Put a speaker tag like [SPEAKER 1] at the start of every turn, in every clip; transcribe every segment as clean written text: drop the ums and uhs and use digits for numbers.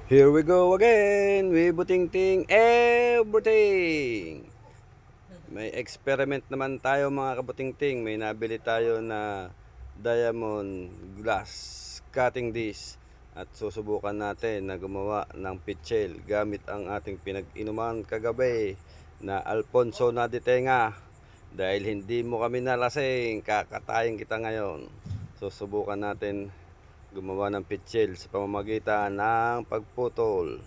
[SPEAKER 1] Here we go again, we butingting everything. May experiment naman tayo mga kabutingting. May nabili tayo na diamond glass cutting disc. At susubukan natin na gumawa ng pitchel gamit ang ating pinag-inuman kagabi na Alfonso na Ditenga. Dahil hindi mo kami nalasing, kakatayin kita ngayon. Susubukan natin gumawa ng pitchel sa pamamagitan ng pagputol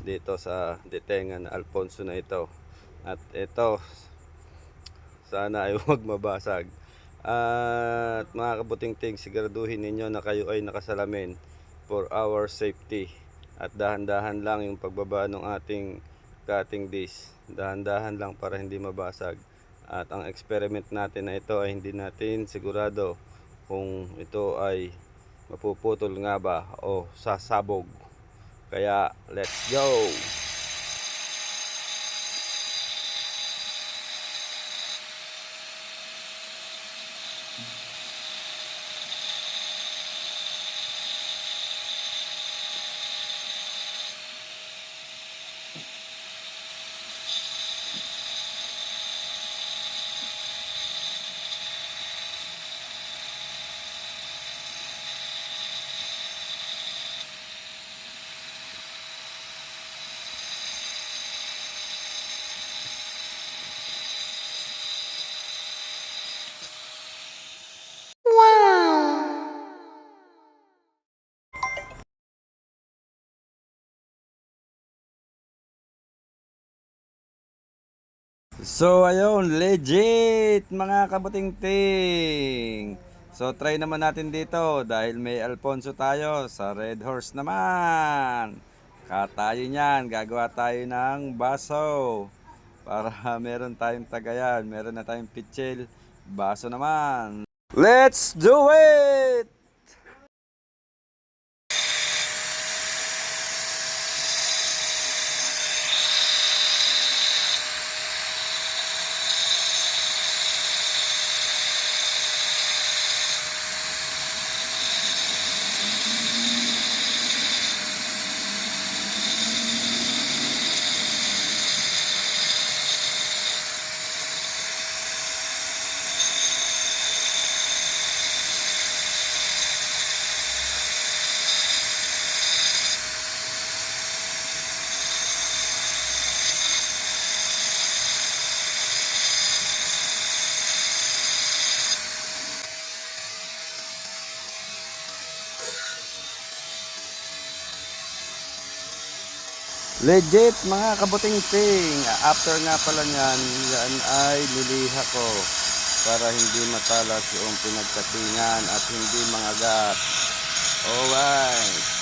[SPEAKER 1] dito sa Ditenga na Alfonso na ito. At ito, sana ay huwag mabasag. At mga kabutingting, siguraduhin ninyo na kayo ay nakasalamin for our safety. At dahan-dahan lang yung pagbaba ng ating cutting disc. Dahan-dahan lang para hindi mabasag. At ang experiment natin na ito ay hindi natin sigurado kung ito ay mapuputol nga ba o sasabog. Kaya let's go! So ayun, legit mga kabutingting. So try naman natin dito dahil may Alfonso tayo sa Red Horse naman. Tayo niyan, gagawa tayo ng baso para meron tayong tagayan, meron na tayong pitchel, baso naman. Let's do it! Legit mga kabutingting. After nga pala niyan, yan ay niliha ko para hindi matalas yung pinagkatingan at hindi mangagat. Alright.